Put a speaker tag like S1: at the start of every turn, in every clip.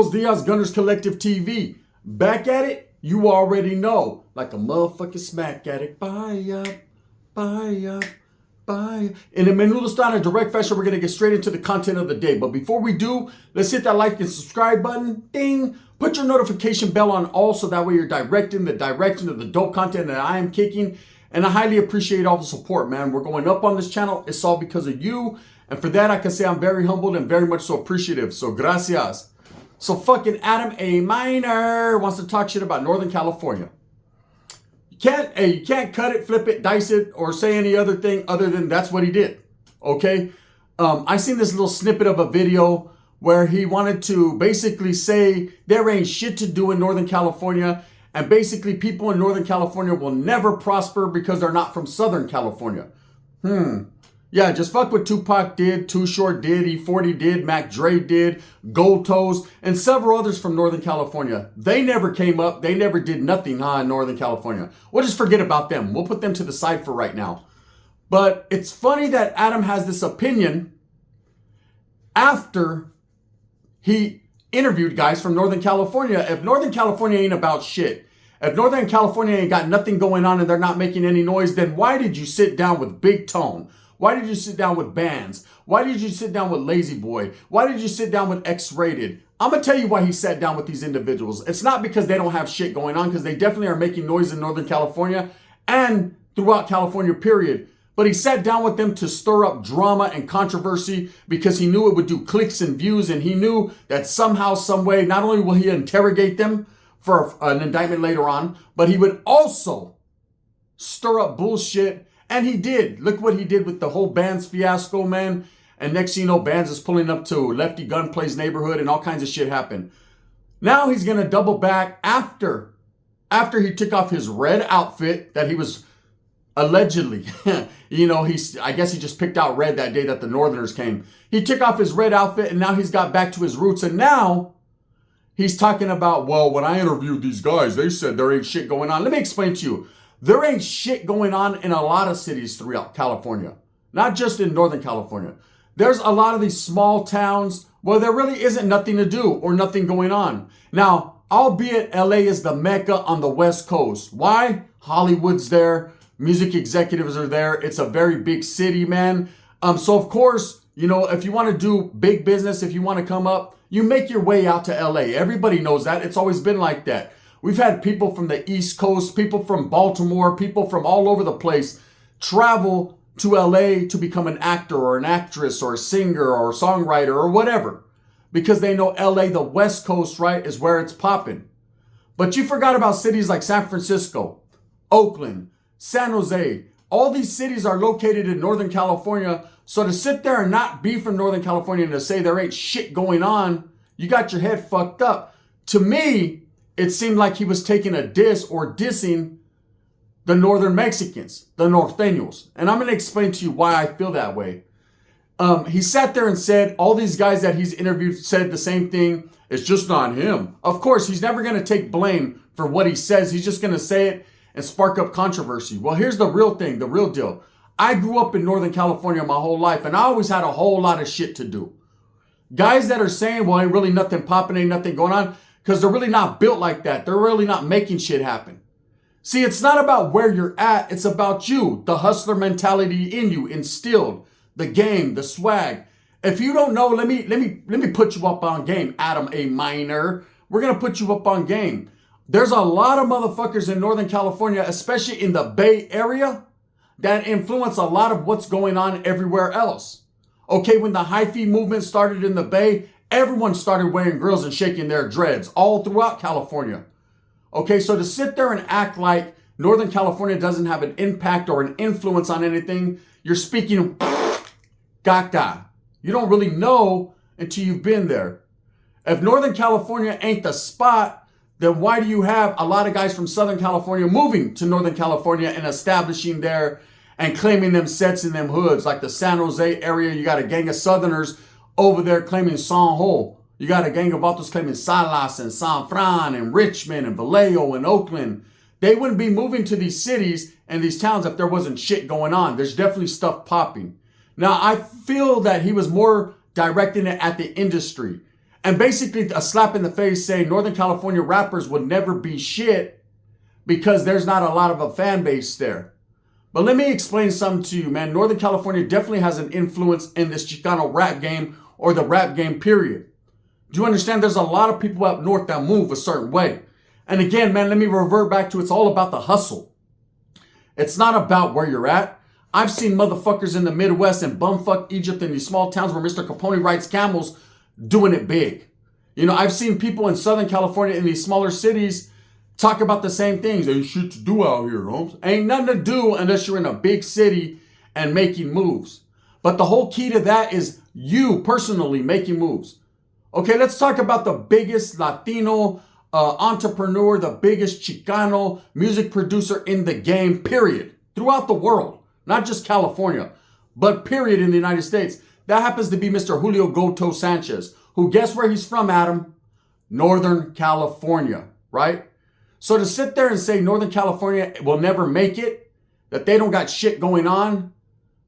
S1: Buenos dias, Gunners Collective TV. Back at it, you already know. Like a motherfucking smack addict. Bye up, bye up, bye. In a menudo style and direct fashion, we're going to get straight into the content of the day. But before we do, let's hit that like and subscribe button. Ding. Put your notification bell on all so that way you're directing the direction of the dope content that I am kicking. And I highly appreciate all the support, man. We're going up on this channel. It's all because of you. And for that, I can say I'm very humbled and very much so appreciative. So gracias. So fucking Adam A. Minor wants to talk shit about Northern California. You can't cut it, flip it, dice it, or say any other thing other than that's what he did. Okay? I seen this little snippet of a video where he wanted to basically say there ain't shit to do in Northern California. And basically people in Northern California will never prosper because they're not from Southern California. Yeah, just fuck what Tupac did, Too Short did, E40 did, Mac Dre did, Gold Toes, and several others from Northern California. They never came up. They never did nothing in Northern California. We'll just forget about them. We'll put them to the side for right now. But it's funny that Adam has this opinion after he interviewed guys from Northern California. If Northern California ain't about shit, if Northern California ain't got nothing going on and they're not making any noise, then why did you sit down with Big Tone? Why did you sit down with Bands? Why did you sit down with Lazy Boy? Why did you sit down with X-Rated? I'm going to tell you why he sat down with these individuals. It's not because they don't have shit going on, because they definitely are making noise in Northern California and throughout California, period. But he sat down with them to stir up drama and controversy because he knew it would do clicks and views, and he knew that somehow, some way, not only will he interrogate them for an indictment later on, but he would also stir up bullshit. And he did. Look what he did with the whole Bands fiasco, man. And next thing you know, Bands is pulling up to Lefty Gunplay's neighborhood and all kinds of shit happened. Now he's going to double back after he took off his red outfit that he was allegedly, I guess he just picked out red that day that the Northerners came. He took off his red outfit and now he's got back to his roots. And now he's talking about, well, when I interviewed these guys, they said there ain't shit going on. Let me explain to you. There ain't shit going on in a lot of cities throughout California, not just in Northern California. There's a lot of these small towns where there really isn't nothing to do or nothing going on. Now, albeit LA is the Mecca on the West Coast. Why? Hollywood's there. Music executives are there. It's a very big city, man. So of course, if you want to do big business, if you want to come up, you make your way out to LA. Everybody knows that. It's always been like that. We've had people from the East Coast, people from Baltimore, people from all over the place travel to LA to become an actor or an actress or a singer or a songwriter or whatever. Because they know LA, the West Coast, right, is where it's popping. But you forgot about cities like San Francisco, Oakland, San Jose. All these cities are located in Northern California. So to sit there and not be from Northern California and to say there ain't shit going on, you got your head fucked up. To me, it seemed like he was taking a diss or dissing the Northern Mexicans, the Nortenos. And I'm going to explain to you why I feel that way. He sat there and said all these guys that he's interviewed said the same thing. It's just not him. Of course, he's never going to take blame for what he says. He's just going to say it and spark up controversy. Well, here's the real thing, the real deal. I grew up in Northern California my whole life, and I always had a whole lot of shit to do. Guys that are saying, well, ain't really nothing popping, ain't nothing going on, because they're really not built like that. They're really not making shit happen. See, it's not about where you're at. It's about you, the hustler mentality in you, instilled, the game, the swag. If you don't know, let me put you up on game, Adam A. Minor. We're going to put you up on game. There's a lot of motherfuckers in Northern California, especially in the Bay Area, that influence a lot of what's going on everywhere else. Okay, when the hyphy movement started in the Bay, everyone started wearing grills and shaking their dreads all throughout California. Okay, so to sit there and act like Northern California doesn't have an impact or an influence on anything, you're speaking gaga. You don't really know until you've been there. If Northern California ain't the spot, then why do you have a lot of guys from Southern California moving to Northern California and establishing there and claiming them sets in them hoods? Like the San Jose area, you got a gang of Southerners over there claiming San Ho. You got a gang of Vatos claiming Salas and San Fran and Richmond and Vallejo and Oakland. They wouldn't be moving to these cities and these towns if there wasn't shit going on. There's definitely stuff popping. Now, I feel that he was more directing it at the industry. And basically a slap in the face saying Northern California rappers would never be shit because there's not a lot of a fan base there. But let me explain something to you, man. Northern California definitely has an influence in this Chicano rap game or the rap game, period. Do you understand? There's a lot of people up north that move a certain way. And again, man, let me revert back to it's all about the hustle. It's not about where you're at. I've seen motherfuckers in the Midwest and bumfuck Egypt in these small towns where Mr. Capone rides camels doing it big. You know, I've seen people in Southern California in these smaller cities talk about the same things. Ain't shit to do out here, Holmes. Ain't nothing to do unless you're in a big city and making moves. But the whole key to that is you personally making moves. Okay, let's talk about the biggest Latino entrepreneur, the biggest Chicano music producer in the game, period. Throughout the world, not just California, but period in the United States. That happens to be Mr. Julio Goto Sanchez, who guess where he's from, Adam? Northern California, right? So to sit there and say Northern California will never make it, that they don't got shit going on,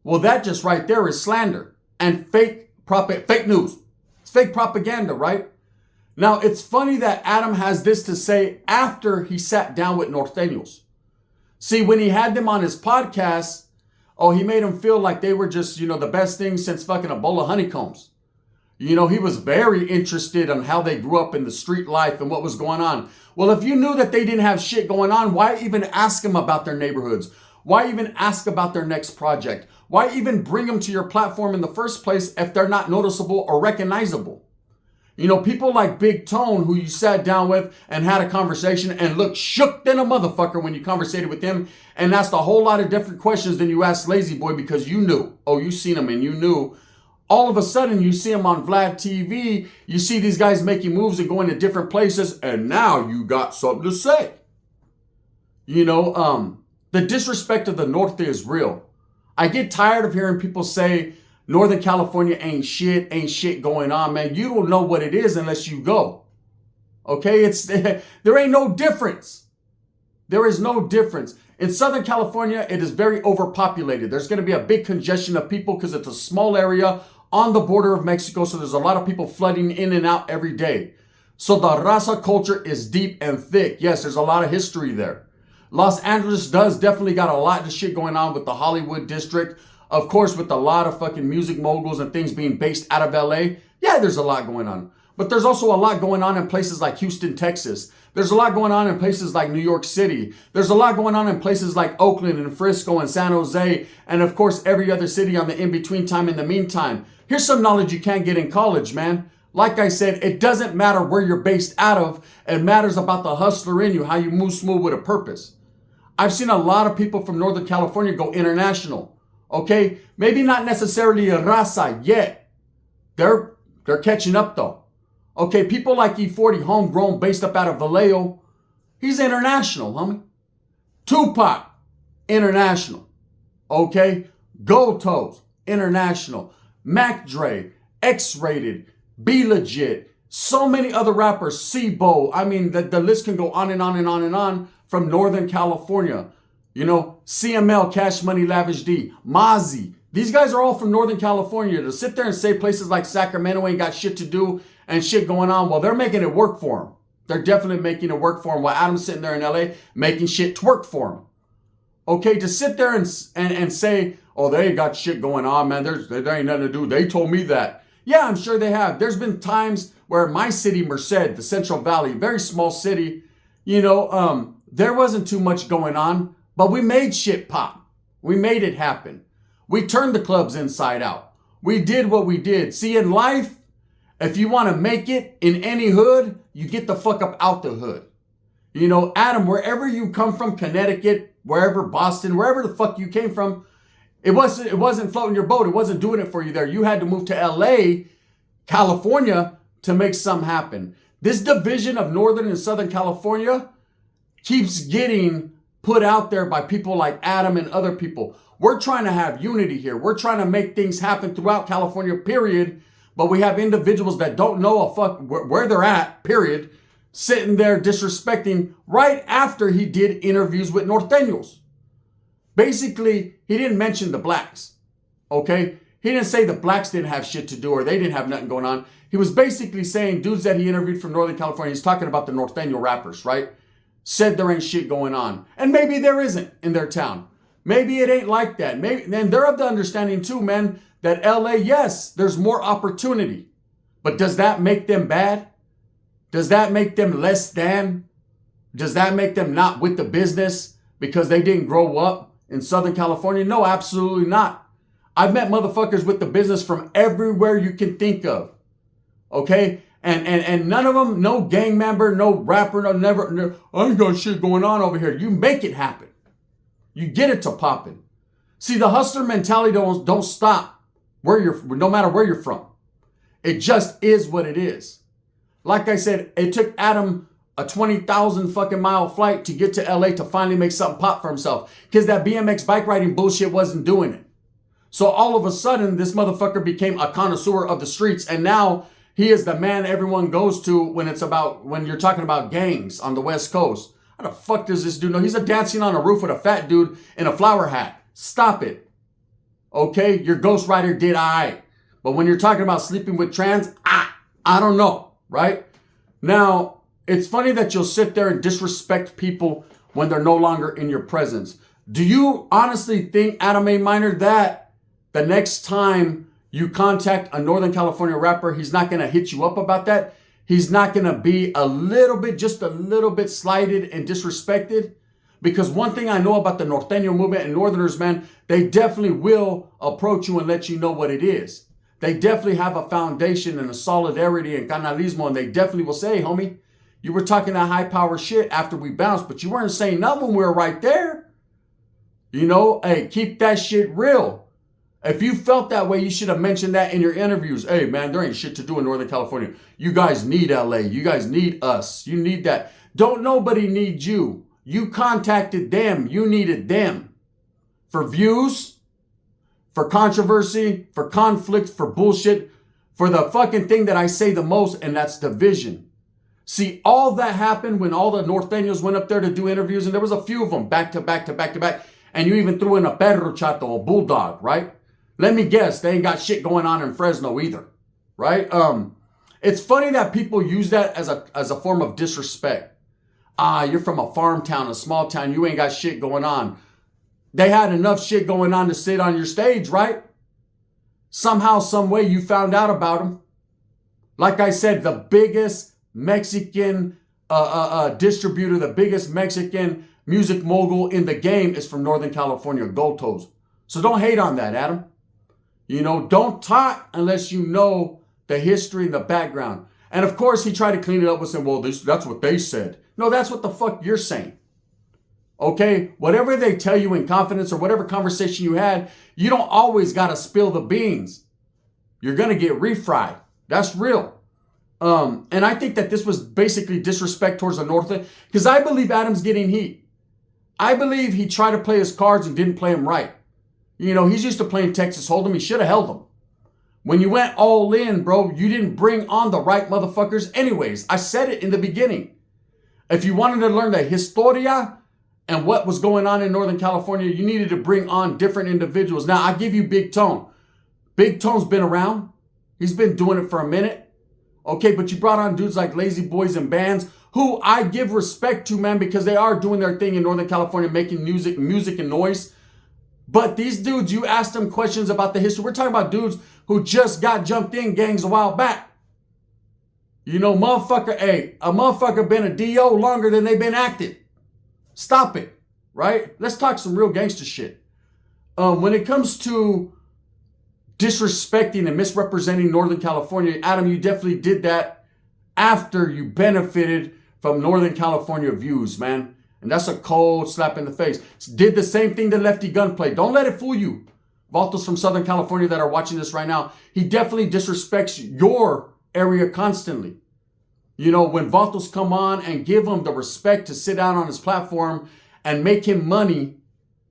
S1: well, that just right there is slander and fake news. It's fake propaganda, right? Now, it's funny that Adam has this to say after he sat down with Nortenos. See, when he had them on his podcast, he made them feel like they were just, the best thing since fucking a bowl of honeycombs. He was very interested in how they grew up in the street life and what was going on. Well, if you knew that they didn't have shit going on, why even ask them about their neighborhoods? Why even ask about their next project? Why even bring them to your platform in the first place if they're not noticeable or recognizable? People like Big Tone, who you sat down with and had a conversation and looked shook than a motherfucker when you conversated with him and asked a whole lot of different questions than you asked Lazy Boy because you knew. You seen him and you knew. All of a sudden, you see him on Vlad TV. You see these guys making moves and going to different places. And now you got something to say. The disrespect of the North is real. I get tired of hearing people say, Northern California ain't shit going on, man. You don't know what it is unless you go. Okay? There ain't no difference. There is no difference. In Southern California, it is very overpopulated. There's going to be a big congestion of people because it's a small area on the border of Mexico. So there's a lot of people flooding in and out every day. So the raza culture is deep and thick. Yes, there's a lot of history there. Los Angeles does definitely got a lot of shit going on with the Hollywood district. Of course, with a lot of fucking music moguls and things being based out of LA. Yeah, there's a lot going on. But there's also a lot going on in places like Houston, Texas. There's a lot going on in places like New York City. There's a lot going on in places like Oakland and Frisco and San Jose. And of course, every other city on the in-between time in the meantime. Here's some knowledge you can't get in college, man. Like I said, it doesn't matter where you're based out of. It matters about the hustler in you, how you move smooth with a purpose. I've seen a lot of people from Northern California go international. Okay? Maybe not necessarily a raza yet. They're catching up though. Okay, people like E40, homegrown, based up out of Vallejo, he's international, homie. Tupac, international. Okay? Gotos, international. Mac Dre, X-Rated, Be Legit, so many other rappers, Sibo. I mean, the list can go on and on and on and on from Northern California. CML, Cash Money, Lavish D, Mozzie. These guys are all from Northern California. To sit there and say places like Sacramento ain't got shit to do and shit going on, well, they're making it work for them. They're definitely making it work for them while Adam's sitting there in LA making shit twerk for them. Okay, to sit there and say, they ain't got shit going on, man. There ain't nothing to do. They told me that. Yeah, I'm sure they have. There's been times where my city, Merced, the Central Valley, very small city, there wasn't too much going on, but we made shit pop. We made it happen. We turned the clubs inside out. We did what we did. See, in life, if you want to make it in any hood, you get the fuck up out the hood. Adam, wherever you come from, Connecticut, wherever, Boston, wherever the fuck you came from, it wasn't floating your boat. It wasn't doing it for you there. You had to move to LA, California, to make something happen. This division of Northern and Southern California keeps getting put out there by people like Adam and other people. We're trying to have unity here. We're trying to make things happen throughout California, period. But we have individuals that don't know a fuck where they're at, period, sitting there disrespecting right after he did interviews with Nortenos. Basically, he didn't mention the blacks, okay? He didn't say the blacks didn't have shit to do or they didn't have nothing going on. He was basically saying dudes that he interviewed from Northern California, he's talking about the Norteño rappers, right? Said there ain't shit going on. And maybe there isn't in their town. Maybe it ain't like that. Maybe, and they're of the understanding too, man, that LA, yes, there's more opportunity. But does that make them bad? Does that make them less than? Does that make them not with the business because they didn't grow up in Southern California? No, absolutely not. I've met motherfuckers with the business from everywhere you can think of. Okay? And none of them, no gang member, no rapper, no, I ain't got shit going on over here. You make it happen. You get it to popping. See, the hustler mentality don't stop no matter where you're from. It just is what it is. Like I said, it took Adam a 20,000 fucking mile flight to get to LA to finally make something pop for himself. Because that BMX bike riding bullshit wasn't doing it. So all of a sudden, this motherfucker became a connoisseur of the streets. And now he is the man everyone goes to when you're talking about gangs on the West Coast. How the fuck does this dude know? He's dancing on a roof with a fat dude in a flower hat. Stop it. Okay? Your Ghost Rider did all right. But when you're talking about sleeping with trans, I don't know, right? Now, it's funny that you'll sit there and disrespect people when they're no longer in your presence. Do you honestly think, Adam A. Minor, that the next time you contact a Northern California rapper, he's not going to hit you up about that? He's not going to be just a little bit slighted and disrespected? Because one thing I know about the Norteño movement and Northerners, man, they definitely will approach you and let you know what it is. They definitely have a foundation and a solidarity and canalismo, and they definitely will say, hey, homie, you were talking that high power shit after we bounced, but you weren't saying nothing when we were right there. You know, hey, keep that shit real. If you felt that way, you should have mentioned that in your interviews. Hey, man, there ain't shit to do in Northern California. You guys need LA. You guys need us. You need that. Don't nobody need you. You contacted them. You needed them. For views, for controversy, for conflict, for bullshit, for the fucking thing that I say the most, and that's division. See, all that happened when all the Norteños went up there to do interviews, and there was a few of them back to back to back to back, and you even threw in a perro chato, a bulldog, right? Let me guess, they ain't got shit going on in Fresno either, right? It's funny that people use that as a form of disrespect. You're from a farm town, a small town, you ain't got shit going on. They had enough shit going on to sit on your stage, right? Somehow, some way you found out about them. Like I said, the biggest Mexican distributor, the biggest Mexican music mogul in the game is from Northern California, Gotos. So don't hate on that, Adam. You know, don't talk unless you know the history and the background. And of course, he tried to clean it up with saying, well, that's what they said. No, that's what the fuck you're saying. Okay? Whatever they tell you in confidence or whatever conversation you had, you don't always got to spill the beans. You're going to get refried. That's real. And I think that this was basically disrespect towards the North, because I believe Adam's getting heat. I believe he tried to play his cards and didn't play them right. You know, he's used to playing Texas Hold'em. He should have held them. When you went all in, bro, you didn't bring on the right motherfuckers anyways. I said it in the beginning. If you wanted to learn the historia and what was going on in Northern California, you needed to bring on different individuals. Now, I give you Big Tone. Big Tone's been around. He's been doing it for a minute. Okay, but you brought on dudes like Lazy Boys and Bands, who I give respect to, man, because they are doing their thing in Northern California, making music and noise. But these dudes, you asked them questions about the history. We're talking about dudes who just got jumped in gangs a while back. You know, a motherfucker been a DO longer than they've been active. Stop it, right? Let's talk some real gangster shit. When it comes to disrespecting and misrepresenting Northern California, Adam, you definitely did that after you benefited from Northern California views, man. And that's a cold slap in the face. Did the same thing that Lefty Gunplay. Don't let it fool you. Vatos from Southern California that are watching this right now, he definitely disrespects your area constantly. You know, when Vatos come on and give him the respect to sit down on his platform and make him money,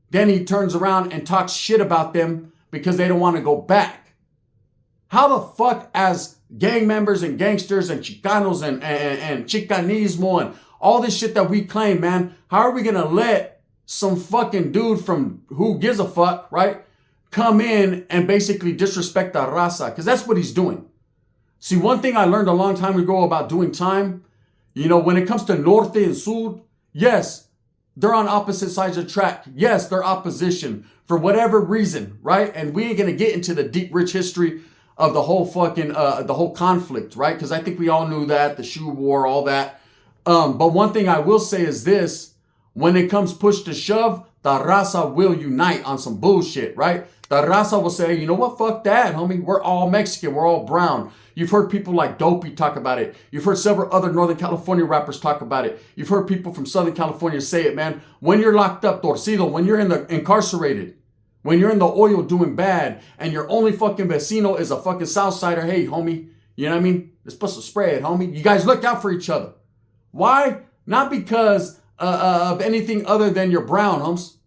S1: then he turns around and talks shit about them because they don't want to go back. How the fuck, as gang members and gangsters and Chicanos and Chicanismo and all this shit that we claim, man, how are we going to let some fucking dude from who gives a fuck, right, come in and basically disrespect the raza, because that's what he's doing. See, one thing I learned a long time ago about doing time, when it comes to Norte and Sur, yes, they're on opposite sides of the track. Yes, they're opposition for whatever reason, right? And we ain't going to get into the deep, rich history of the whole the whole conflict, right? Because I think we all knew that, the shoe war, all that. But one thing I will say is this: when it comes push to shove, the raza will unite on some bullshit, right? The raza will say, you know what, fuck that, homie. We're all Mexican. We're all brown. You've heard people like Dopey talk about it. You've heard several other Northern California rappers talk about it. You've heard people from Southern California say it, man. When you're locked up, torcido, when you're incarcerated, when you're in the oil doing bad, and your only fucking vecino is a fucking Southsider, hey, homie, you know what I mean? It's supposed to spread, homie. You guys look out for each other. Why? Not because of anything other than you're brown, homes.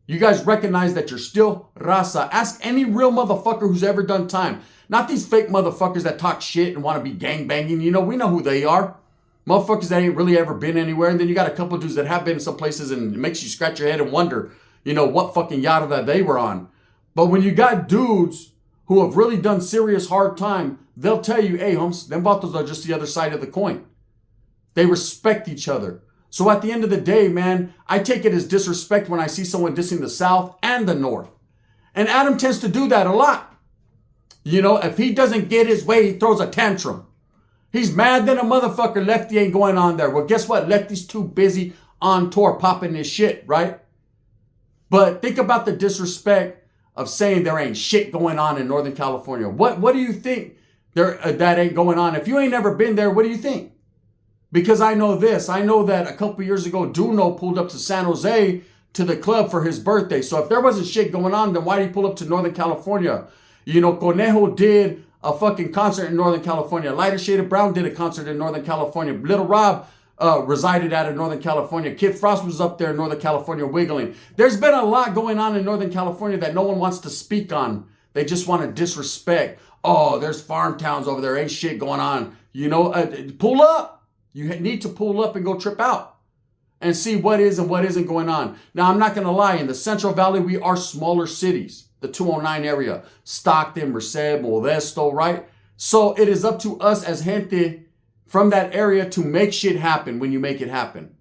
S1: You guys recognize that you're still raza. Ask any real motherfucker who's ever done time. Not these fake motherfuckers that talk shit and want to be gangbanging. We know who they are. Motherfuckers that ain't really ever been anywhere. And then you got a couple dudes that have been in some places, and it makes you scratch your head and wonder, what fucking yada that they were on. But when you got dudes who have really done serious hard time, they'll tell you, hey, homes, them vatos are just the other side of the coin. They respect each other. So at the end of the day, man, I take it as disrespect when I see someone dissing the South and the North. And Adam tends to do that a lot. If he doesn't get his way, he throws a tantrum. He's mad that a motherfucker Lefty ain't going on there. Well, guess what? Lefty's too busy on tour popping his shit, right? But think about the disrespect of saying there ain't shit going on in Northern California. What do you think that ain't going on? If you ain't never been there, what do you think? Because I know this. I know that a couple years ago, Duno pulled up to San Jose to the club for his birthday. So if there wasn't shit going on, then why did he pull up to Northern California? Conejo did a fucking concert in Northern California. Lighter Shade of Brown did a concert in Northern California. Little Rob resided out of Northern California. Kid Frost was up there in Northern California wiggling. There's been a lot going on in Northern California that no one wants to speak on. They just want to disrespect. Oh, there's farm towns over there. Ain't shit going on. Pull up. You need to pull up and go trip out and see what is and what isn't going on. Now, I'm not going to lie. In the Central Valley, we are smaller cities. The 209 area, Stockton, Merced, Modesto, right? So it is up to us as gente from that area to make shit happen when you make it happen.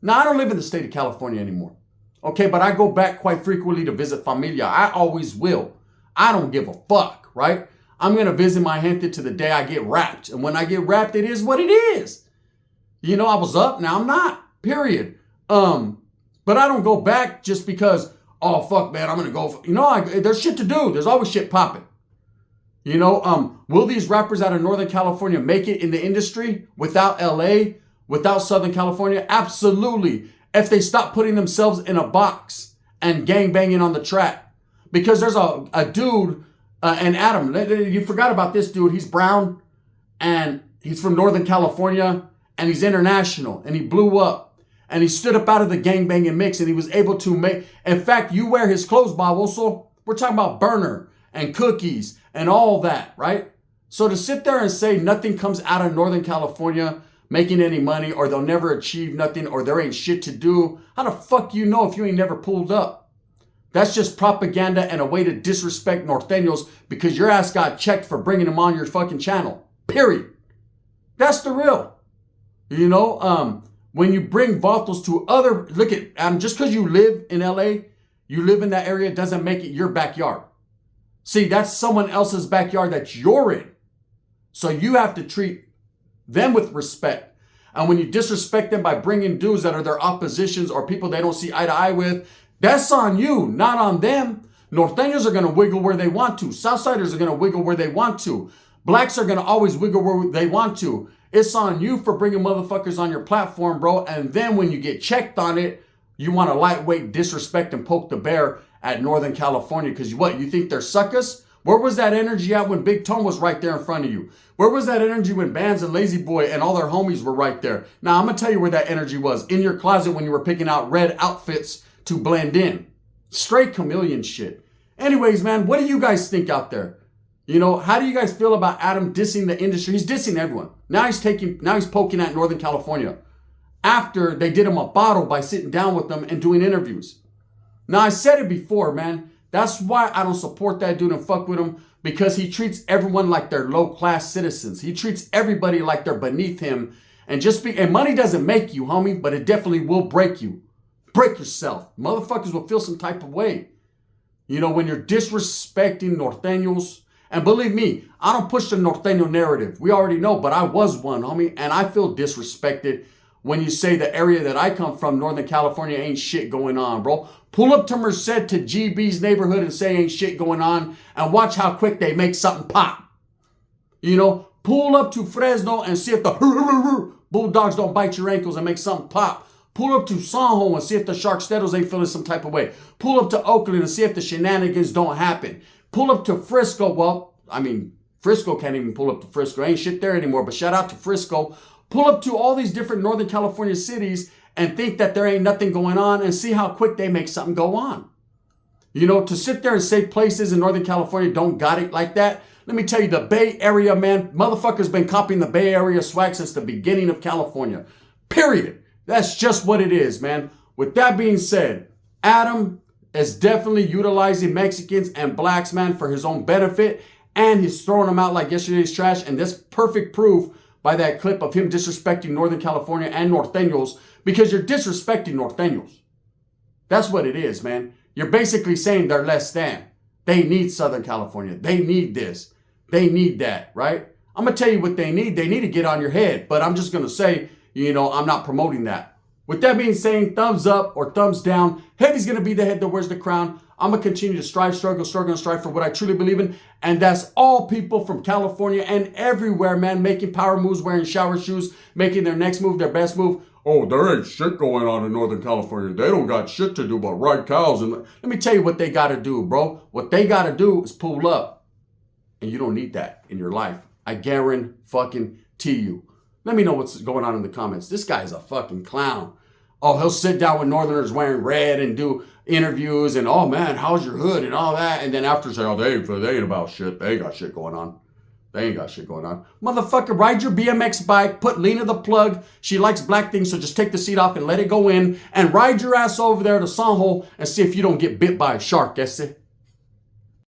S1: Now, I don't live in the state of California anymore. Okay, but I go back quite frequently to visit familia. I always will. I don't give a fuck, right? I'm going to visit my gente to the day I get wrapped. And when I get wrapped, it is what it is. I was up, now I'm not, period. But I don't go back just because, oh, fuck, man, I'm going to go. There's shit to do. There's always shit popping. Will these rappers out of Northern California make it in the industry without LA, without Southern California? Absolutely. If they stop putting themselves in a box and gangbanging on the track. Because there's a dude, and Adam, you forgot about this dude. He's brown, and he's from Northern California, and he's international, and he blew up, and he stood up out of the gangbanging mix, and he was able to make, in fact, you wear his clothes, Baboso. We're talking about burner and cookies and all that, right? So to sit there and say nothing comes out of Northern California making any money, or they'll never achieve nothing, or there ain't shit to do, how the fuck you know if you ain't never pulled up? That's just propaganda and a way to disrespect Norteños because your ass got checked for bringing them on your fucking channel. Period. That's the real. When you bring vatos to look at, just because you live in LA, you live in that area, doesn't make it your backyard. See, that's someone else's backyard that you're in. So you have to treat them with respect. And when you disrespect them by bringing dudes that are their oppositions or people they don't see eye to eye with, that's on you, not on them. Norteños are going to wiggle where they want to. Southsiders are going to wiggle where they want to. Blacks are going to always wiggle where they want to. It's on you for bringing motherfuckers on your platform, bro. And then when you get checked on it, you want to lightweight disrespect and poke the bear at Northern California. Because you think they're suckers? Where was that energy at when Big Tone was right there in front of you? Where was that energy when Bands and Lazy Boy and all their homies were right there? Now, I'm going to tell you where that energy was. In your closet when you were picking out red outfits to blend in. Straight chameleon shit. Anyways, man, what do you guys think out there? How do you guys feel about Adam dissing the industry? He's dissing everyone. Now he's poking at Northern California after they did him a bottle by sitting down with them and doing interviews. Now, I said it before, man. That's why I don't support that dude and fuck with him, because he treats everyone like they're low-class citizens. He treats everybody like they're beneath him. And money doesn't make you, homie, but it definitely will break you. Break yourself. Motherfuckers will feel some type of way. You know, when you're disrespecting Norteños. And believe me, I don't push the Norteño narrative. We already know, but I was one, homie. And I feel disrespected when you say the area that I come from, Northern California, ain't shit going on, bro. Pull up to Merced, to GB's neighborhood, and say ain't shit going on, and watch how quick they make something pop. You know, pull up to Fresno and see if the bulldogs don't bite your ankles and make something pop. Pull up to Sanjo and see if the Sharksteros ain't feeling some type of way. Pull up to Oakland and see if the shenanigans don't happen. Pull up to Frisco. Well, I mean, Frisco can't even pull up to Frisco. Ain't shit there anymore, but shout out to Frisco. Pull up to all these different Northern California cities and think that there ain't nothing going on, and see how quick they make something go on. You know, to sit there and say places in Northern California don't got it like that. Let me tell you, the Bay Area, man, motherfuckers been copying the Bay Area swag since the beginning of California. Period. That's just what it is, man. With that being said, Adam is definitely utilizing Mexicans and blacks, man, for his own benefit, and he's throwing them out like yesterday's trash, and that's perfect proof by that clip of him disrespecting Northern California and Norteños, because you're disrespecting Norteños. That's what it is, man. You're basically saying they're less than. They need Southern California. They need this. They need that, right? I'm going to tell you what they need. They need to get on your head, but I'm just going to say, you know, I'm not promoting that. With that being said, thumbs up or thumbs down. Heavy's going to be the head that wears the crown. I'm going to continue to struggle, and strive for what I truly believe in. And that's all people from California and everywhere, man, making power moves, wearing shower shoes, making their next move, their best move. Oh, there ain't shit going on in Northern California. They don't got shit to do but ride cows. And let me tell you what they got to do, bro. What they got to do is pull up. And you don't need that in your life. I guarantee you. Let me know what's going on in the comments. This guy's a fucking clown. Oh, he'll sit down with Northerners wearing red and do interviews and, oh man, how's your hood and all that. And then after say, oh, they ain't about shit. They ain't got shit going on. They ain't got shit going on. Motherfucker, ride your BMX bike, put Lena the plug. She likes black things, so just take the seat off and let it go in. And ride your ass over there to Sanjo and see if you don't get bit by a shark, ese.